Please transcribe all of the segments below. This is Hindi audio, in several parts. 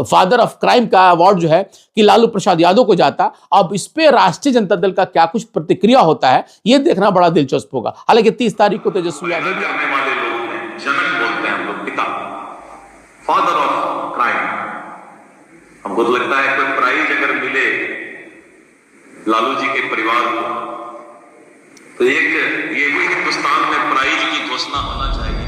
फादर ऑफ क्राइम का अवार्ड जो है कि लालू प्रसाद यादव को जाता। अब इस पे राष्ट्रीय जनता दल का क्या कुछ प्रतिक्रिया होता है ये देखना बड़ा दिलचस्प होगा। हालांकि 30 तारीख को तेजस्वी यादव करने वाले लोग हैं, जनक बोलते हैं हम लोग, पिता, फादर ऑफ क्राइम। हमको तो लगता है कोई प्राइज अगर मिले लालू जी के परिवार को तो एक ये भी हिंदुस्तान में प्राइज की घोषणा होना चाहिए।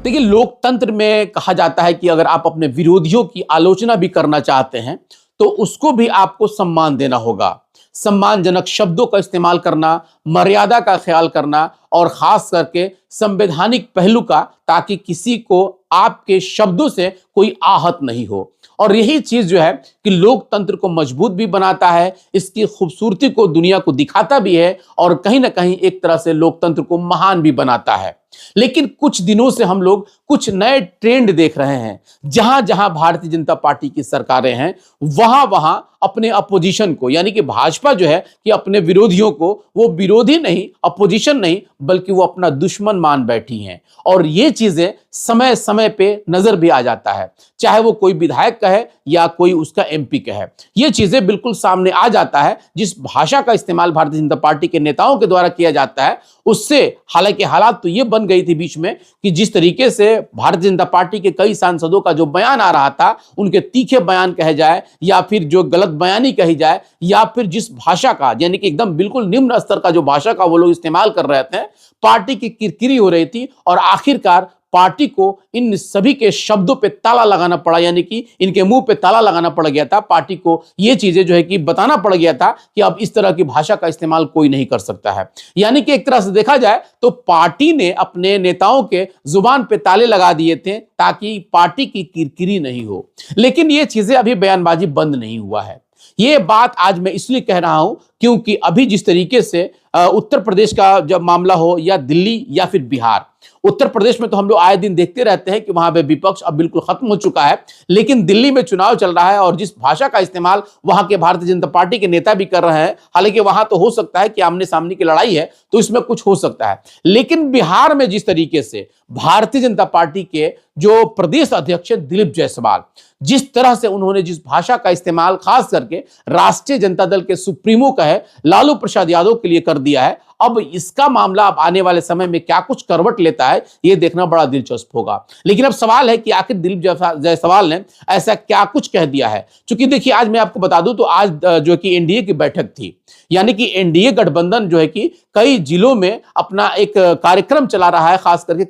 देखिए, लोकतंत्र में कहा जाता है कि अगर आप अपने विरोधियों की आलोचना भी करना चाहते हैं तो उसको भी आपको सम्मान देना होगा। सम्मानजनक शब्दों का इस्तेमाल करना, मर्यादा का ख्याल करना और खास करके संवैधानिक पहलू का, ताकि किसी को आपके शब्दों से कोई आहत नहीं हो। और यही चीज जो है कि लोकतंत्र को मजबूत भी बनाता है, इसकी खूबसूरती को दुनिया को दिखाता भी है और कहीं ना कहीं एक तरह से लोकतंत्र को महान भी बनाता है। लेकिन कुछ दिनों से हम लोग कुछ नए ट्रेंड देख रहे हैं। जहां जहां भारतीय जनता पार्टी की सरकारें हैं वहां वहां अपने अपोजिशन को, यानी कि भाजपा जो है कि अपने विरोधियों को वो विरोधी नहीं, अपोजिशन नहीं, बल्कि वो अपना दुश्मन मान बैठी हैं। और ये चीजें समय समय पे नजर भी आ जाता है, चाहे वो कोई विधायक कहे या कोई उसका एमपी कहे, ये चीजें बिल्कुल सामने आ जाता है। जिस भाषा का इस्तेमाल भारतीय जनता पार्टी के नेताओं के द्वारा किया जाता है उससे, हालांकि हालात तो ये बन गई थी बीच में कि जिस तरीके से भारतीय जनता पार्टी के कई सांसदों का जो बयान आ रहा था, उनके तीखे बयान कहे जाए या फिर जो गलत बयानी कही जाए या फिर जिस भाषा का, यानी कि एकदम बिल्कुल निम्न स्तर का जो भाषा का वो लोग इस्तेमाल कर रहे थे, पार्टी की किरकिरी हो रही थी और आखिरकार पार्टी को इन सभी के शब्दों पे ताला लगाना पड़ा, यानी कि इनके मुंह पे ताला लगाना पड़ गया था। पार्टी को ये चीजें जो है कि बताना पड़ गया था कि अब इस तरह की भाषा का इस्तेमाल कोई नहीं कर सकता है। यानी कि एक तरह से देखा जाए तो पार्टी ने अपने नेताओं के जुबान पे ताले लगा दिए थे ताकि पार्टी की किरकिरी नहीं हो। लेकिन ये चीजें अभी बयानबाजी बंद नहीं हुआ है। ये बात आज मैं इसलिए कह रहा हूं क्योंकि अभी जिस तरीके से उत्तर प्रदेश का जब मामला हो या दिल्ली या फिर बिहार, उत्तर प्रदेश में तो हम लोग आए दिन देखते रहते हैं कि वहां पे विपक्ष अब बिल्कुल खत्म हो चुका है, लेकिन दिल्ली में चुनाव चल रहा है और जिस भाषा का इस्तेमाल वहां के भारतीय जनता पार्टी के नेता भी कर रहे हैं, हालांकि वहां तो हो सकता है कि आमने सामने की लड़ाई है तो इसमें कुछ हो सकता है, लेकिन बिहार में जिस तरीके से भारतीय जनता पार्टी के जो प्रदेश अध्यक्ष दिलीप जायसवाल, जिस तरह से उन्होंने जिस भाषा का इस्तेमाल खास करके राष्ट्रीय जनता दल के सुप्रीमो का है लालू प्रसाद यादव के लिए कर दिया है, अब इसका मामला अब आने वाले समय में क्या कुछ करवट लेता है ये देखना बड़ा दिलचस्प होगा। लेकिन अब सवाल है कि आखिर दिलीप जायसवाल ने ऐसा क्या कुछ कह दिया है। क्योंकि देखिए, आज मैं आपको बता दूं तो आज जो कि एनडीए की बैठक थी, यानी कि एनडीए गठबंधन जो है कि कई जिलों में अपना एक कार्यक्रम चला रहा है, खास करके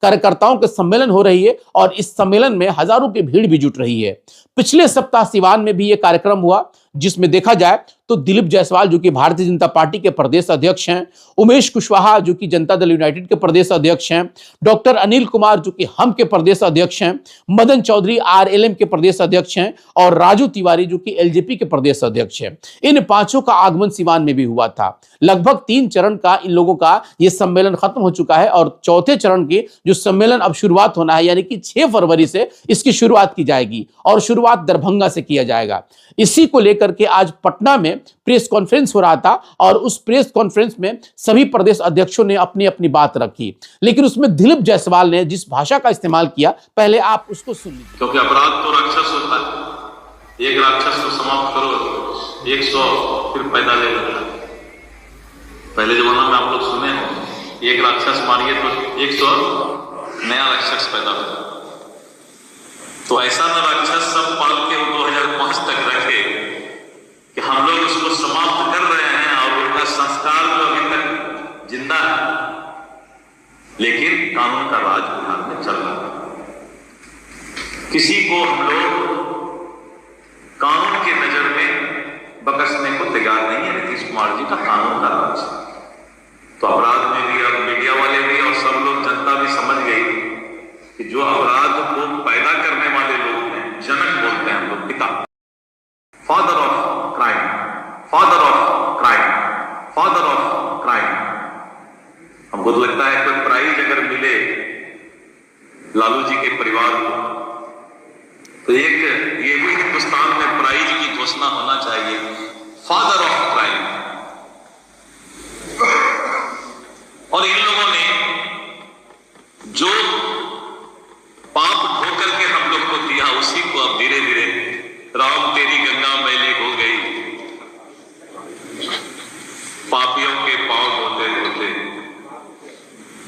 कार्यकर्ताओं के सम्मेलन हो रही है और इस सम्मेलन में हजारों की भीड़ भी जुट रही है। पिछले सप्ताह सिवान में भी यह कार्यक्रम हुआ जिसमें देखा जाए तो दिलीप जायसवाल जो कि भारतीय जनता पार्टी के प्रदेश अध्यक्ष हैं, उमेश कुशवाहा जो कि जनता दल यूनाइटेड के प्रदेश अध्यक्ष हैं, डॉक्टर अनिल कुमार जो कि हम के प्रदेश अध्यक्ष हैं, मदन चौधरी आरएलएम के प्रदेश अध्यक्ष हैं और राजू तिवारी जो कि एलजेपी के प्रदेश अध्यक्ष हैं। इन पांचों का आगमन सिवान में भी हुआ था। लगभग 3 चरण का इन लोगों का यह सम्मेलन खत्म हो चुका है और चौथे चरण की जो सम्मेलन अब शुरुआत होना है, यानी कि 6 फरवरी से इसकी शुरुआत की जाएगी और शुरुआत दरभंगा से किया जाएगा। इसी को लेकर के आज पटना में प्रेस कॉन्फ्रेंस हो रहा था और उस प्रेस कॉन्फ्रेंस में सभी प्रदेश अध्यक्षों ने अपनी अपनी बात रखी, लेकिन उसमें दिलीप जायसवाल ने जिस भाषा का इस्तेमाल किया, पहले आप उसको सुन लीजिए। क्योंकि अपराध तो राक्षस होता है, एक राक्षस को समाप्त करो 100 फिर पैदा ले लेता है। पहले जमाना में आप लोग सुने हो, एक राक्षस मारिए तो 100 नया राक्षस पैदा होता। तो ऐसा न राक्षस सब पाल के 2005 तक रखे कि हम लोग उसको समाप्त कर रहे हैं और उनका संस्कार जो अभी तक जिंदा है, लेकिन कानून का राज बिहार में चल रहा है। किसी को हम लोग कानून के नजर में बकसने को तैयार नहीं है। नीतीश कुमार जी का कानून का राज, तो अपराध में भी अब मीडिया वाले भी और सब लोग, जनता भी समझ गई कि जो अपराध को पैदा करने वाले लोग हैं, जनक बोलते हैं हम लोग, पिता, father of crime, father of crime, father of crime. हमको तो लगता है कोई प्राइज अगर मिले लालू जी के परिवार को तो एक ये भी हिंदुस्तान में प्राइज की घोषणा होना चाहिए, फादर ऑफ क्राइम। और इन लोगों ने जो पाप धो करके हम लोग को दिया, उसी को अब धीरे धीरे राम तेरी गंगा मैली हो गई, पापियों के पांव धोते धोते,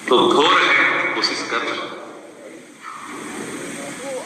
तो धो रहे हैं, कोशिश कर रहे हैं।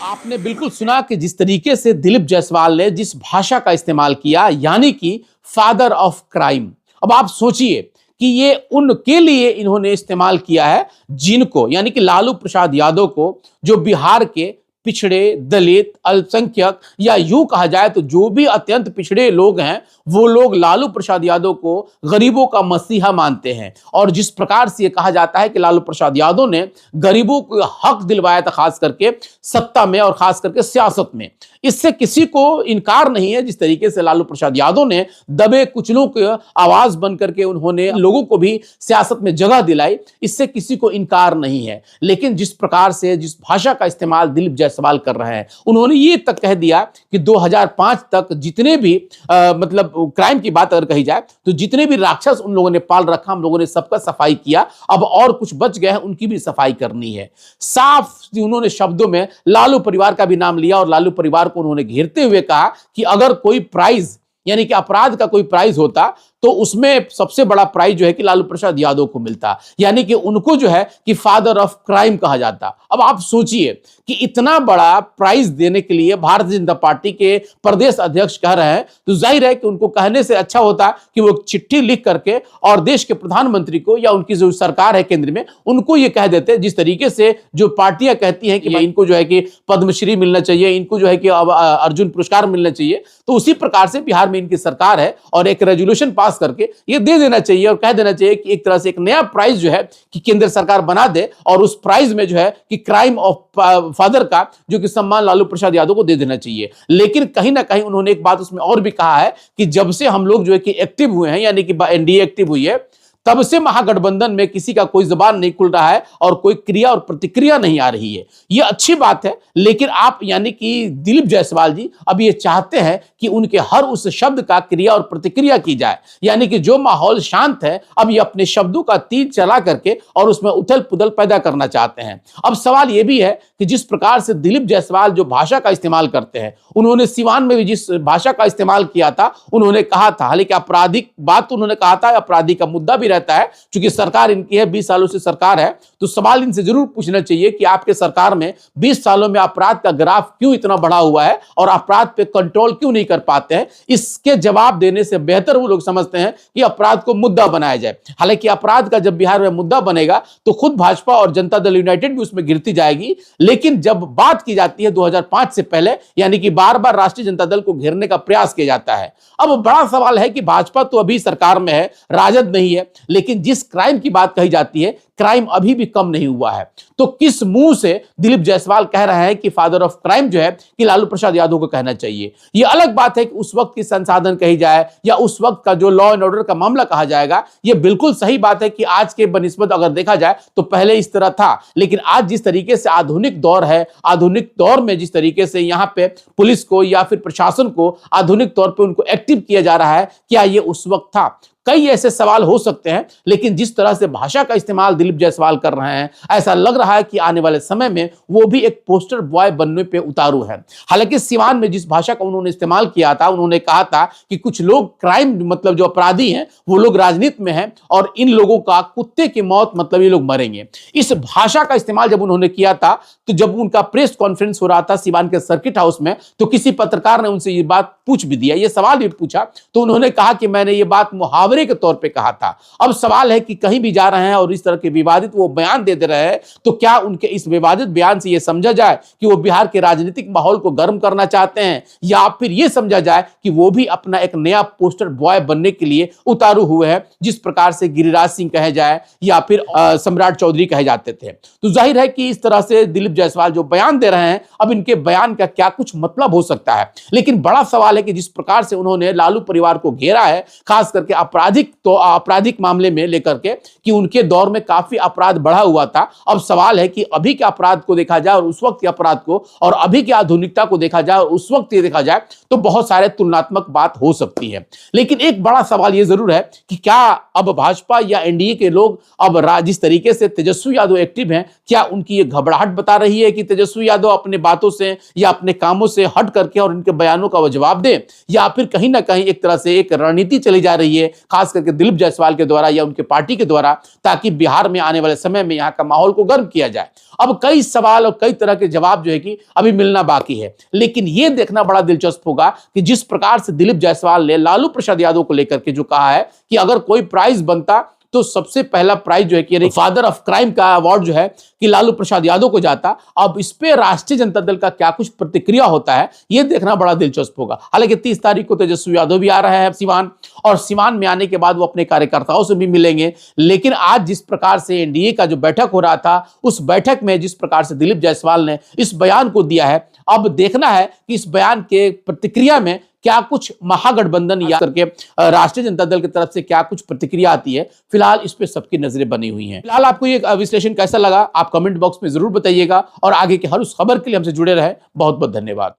आपने बिल्कुल सुना कि जिस तरीके से दिलीप जायसवाल ने जिस भाषा का इस्तेमाल किया, यानी कि फादर ऑफ क्राइम। अब आप सोचिए कि ये उनके लिए इन्होंने इस्तेमाल किया है जिनको, यानी कि लालू प्रसाद यादव को, जो बिहार के पिछड़े, दलित, अल्पसंख्यक या यूं कहा जाए तो जो भी अत्यंत पिछड़े लोग हैं, वो लोग लालू प्रसाद यादव को गरीबों का मसीहा मानते हैं। और जिस प्रकार से ये कहा जाता है कि लालू प्रसाद यादव ने गरीबों को हक दिलवाया था, खास करके सत्ता में और खास करके सियासत में, इससे किसी को इनकार नहीं है। जिस तरीके से लालू प्रसाद यादव ने दबे कुचलों के आवाज बन करके उन्होंने लोगों को भी सियासत में जगह दिलाई, इससे किसी को इनकार नहीं है। लेकिन जिस प्रकार से जिस भाषा का इस्तेमाल दिलीप जायसवाल कर रहे हैं, उन्होंने ये तक कह दिया कि 2005 तक जितने भी मतलब क्राइम की बात अगर कही जाए तो जितने भी राक्षस उन लोगों ने पाल रखा, हम लोगों ने सबका सफाई किया, अब और कुछ बच गए हैं, उनकी भी सफाई करनी है। साफ उन्होंने शब्दों में लालू परिवार का भी नाम लिया और लालू परिवार को उन्होंने घेरते हुए कहा कि अगर कोई प्राइज, यानी कि अपराध का कोई प्राइज होता तो उसमें सबसे बड़ा प्राइज जो है कि लालू प्रसाद यादव को मिलता, यानी कि उनको जो है कि फादर ऑफ क्राइम कहा जाता। अब आप सोचिए कि इतना बड़ा प्राइज देने के लिए भारतीय जनता पार्टी के प्रदेश अध्यक्ष कह रहे हैं, तो जाहिर है कि उनको कहने से अच्छा होता कि वो चिट्ठी लिख करके और देश के प्रधानमंत्री को या उनकी जो सरकार है केंद्र में, उनको ये कह देते। जिस तरीके से जो पार्टियां कहती हैं कि इनको जो है कि पद्मश्री मिलना चाहिए, इनको जो है कि अर्जुन पुरस्कार मिलना चाहिए, तो उसी प्रकार से बिहार में इनकी सरकार है और एक रेजोल्यूशन पास करके ये दे देना चाहिए और कह देना चाहिए कि एक तरह से एक नया प्राइज जो है कि केंद्र सरकार बना दे और उस प्राइज में जो है कि क्राइम ऑफ फादर का जो कि सम्मान लालू प्रसाद यादव को दे देना चाहिए। लेकिन कहीं ना कहीं उन्होंने एक बात उसमें और भी कहा है कि जब से हम लोग जो है कि एक्टिव हुए हैं, यानी कि एनडीए एक्टिव हुई है, तब से महागठबंधन में किसी का कोई जुबान नहीं खुल रहा है और कोई क्रिया और प्रतिक्रिया नहीं आ रही है। ये अच्छी बात है, लेकिन आप यानी कि दिलीप जायसवाल जी अब ये चाहते हैं कि उनके हर उस शब्द का क्रिया और प्रतिक्रिया की जाए, यानी कि जो माहौल शांत है, अब ये अपने शब्दों का तीर चला करके और उसमें उथल पुथल पैदा करना चाहते हैं। अब सवाल ये भी है कि जिस प्रकार से दिलीप जायसवाल जो भाषा का इस्तेमाल करते हैं, उन्होंने सिवान में भी जिस भाषा का इस्तेमाल किया था, उन्होंने कहा था, हालांकि आपराधिक बात तो उन्होंने कहा था, अपराधी का मुद्दा भी रहता है, क्योंकि सरकार इनकी है, 20 सालों से सरकार है, तो सवाल इनसे जरूर पूछना चाहिए कि आपके सरकार में 20 सालों में अपराध का ग्राफ क्यों इतना बढ़ा हुआ है और अपराध पे कंट्रोल क्यों नहीं कर पाते हैं। इसके जवाब देने से बेहतर वो लोग समझते हैं कि अपराध को मुद्दा बनाया जाए। हालांकि अपराध का जब बिहार में मुद्दा बनेगा तो खुद भाजपा और जनता दल यूनाइटेड भी उसमें गिरती जाएगी, लेकिन जब बात की जाती है 2005 से पहले, यानी कि बार बार राष्ट्रीय जनता दल को घेरने का प्रयास किया जाता है। अब बड़ा सवाल है कि भाजपा तो अभी सरकार में है, राजद नहीं है, लेकिन जिस क्राइम की बात कही जाती है, क्राइम अभी भी कम नहीं हुआ है। तो किस मुंह से दिलीप जायसवाल कह रहे हैं कि फादर ऑफ क्राइम जो है कि लालू प्रसाद यादव को कहना चाहिए। यह अलग बात है कि उस वक्त की संसाधन कही जाए या उस वक्त का जो लॉ एंड ऑर्डर का मामला कहा जाएगा, यह बिल्कुल सही बात है कि आज के बनिस्बत अगर देखा जाए तो पहले इस तरह था, लेकिन आज जिस तरीके से आधुनिक दौर है, आधुनिक दौर में जिस तरीके से यहां पे पुलिस को या फिर प्रशासन को आधुनिक तौर पे उनको एक्टिव किया जा रहा है, क्या ये उस वक्त था? कई ऐसे सवाल हो सकते हैं, लेकिन जिस तरह से भाषा का इस्तेमाल दिलीप जायसवाल कर रहे हैं, ऐसा लग रहा है कि आने वाले समय में वो भी एक पोस्टर बॉय बनने पे उतारू है। हालांकि सिवान में जिस भाषा का उन्होंने इस्तेमाल किया था, उन्होंने कहा था कि कुछ लोग क्राइम मतलब जो अपराधी हैं वो लोग राजनीति में हैं और इन लोगों का कुत्ते की मौत मतलब ये लोग मरेंगे। इस भाषा का इस्तेमाल जब उन्होंने किया था, तो जब उनका प्रेस कॉन्फ्रेंस हो रहा था सिवान के सर्किट हाउस में, तो किसी पत्रकार ने उनसे ये बात पूछ भी दिया, ये सवाल भी पूछा, तो उन्होंने कहा कि मैंने ये बात मुहावरे के तौर पे कहा था। अब सवाल है कि कहीं भी जा रहे हैं और इस तरह के विवादित वो बयान दे रहे हैं, तो क्या उनके इस विवादित बयान से ये समझा जाए कि वो बिहार के राजनीतिक माहौल को गर्म करना चाहते हैं, या फिर ये समझा जाए कि वो भी अपना एक नया पोस्टर बॉय बनने के लिए उतारू हुए हैं, जिस प्रकार से गिरिराज सिंह कहे जाए या फिर सम्राट चौधरी कहे जाते थे। तो जाहिर है कि इस तरह से दिलीप जायसवाल जो बयान दे रहे हैं, अब इनके बयान का क्या कुछ मतलब हो सकता है। लेकिन बड़ा सवाल है कि जिस प्रकार से उन्होंने लालू परिवार को घेरा है, खास करके अपराध आपराधिक मामले में लेकर के कि उनके दौर में काफी अपराध बढ़ा हुआ था। अब सवाल है कि अभी के अपराध को देखा जाए और उस वक्त के अपराध को, और अभी की आधुनिकता को देखा जाए और उस वक्त ये देखा जाए, तो बहुत सारे तुलनात्मक बात हो सकती है। लेकिन एक बड़ा सवाल ये जरूर है कि क्या अब भाजपा या एनडीए के लोग अब जिस तरीके से तेजस्वी यादव एक्टिव हैं, क्या उनकी ये घबराहट बता रही है कि तेजस्वी यादव अपने बातों से या अपने कामों से हट करके और इनके बयानों का जवाब दें, या फिर कहीं ना कहीं एक तरह से एक रणनीति चली जा रही है, खास करके दिलीप जायसवाल के द्वारा या उनके पार्टी के द्वारा, ताकि बिहार में आने वाले समय में यहाँ का माहौल को गर्म किया जाए। अब कई सवाल और कई तरह के जवाब जो है कि अभी मिलना बाकी है। लेकिन यह देखना बड़ा दिलचस्प होगा कि जिस प्रकार से दिलीप जायसवाल ने लालू प्रसाद यादव को लेकर के जो कहा है कि अगर कोई प्राइज बनता तो सबसे पहला प्राइज जो है कि फादर ऑफ क्राइम का अवार्ड जो है कि लालू प्रसाद यादव को जाता। अब इस पे राष्ट्रीय जनता दल का क्या कुछ प्रतिक्रिया होता है, यह देखना बड़ा दिलचस्प होगा। हालांकि 30 तारीख को तेजस्वी यादव भी आ रहा है सिवान, और सिवान में आने के बाद वो अपने कार्यकर्ताओं से भी मिलेंगे। लेकिन आज जिस प्रकार से एनडीए का जो बैठक हो रहा था, उस बैठक में जिस प्रकार से दिलीप जायसवाल ने इस बयान को दिया है, अब देखना है कि इस बयान के प्रतिक्रिया में क्या कुछ महागठबंधन या करके राष्ट्रीय जनता दल की तरफ से क्या कुछ प्रतिक्रिया आती है। फिलहाल इस पे सबकी नजरें बनी हुई हैं। फिलहाल आपको ये विश्लेषण कैसा लगा, आप कमेंट बॉक्स में जरूर बताइएगा, और आगे की हर उस खबर के लिए हमसे जुड़े रहे। बहुत बहुत धन्यवाद।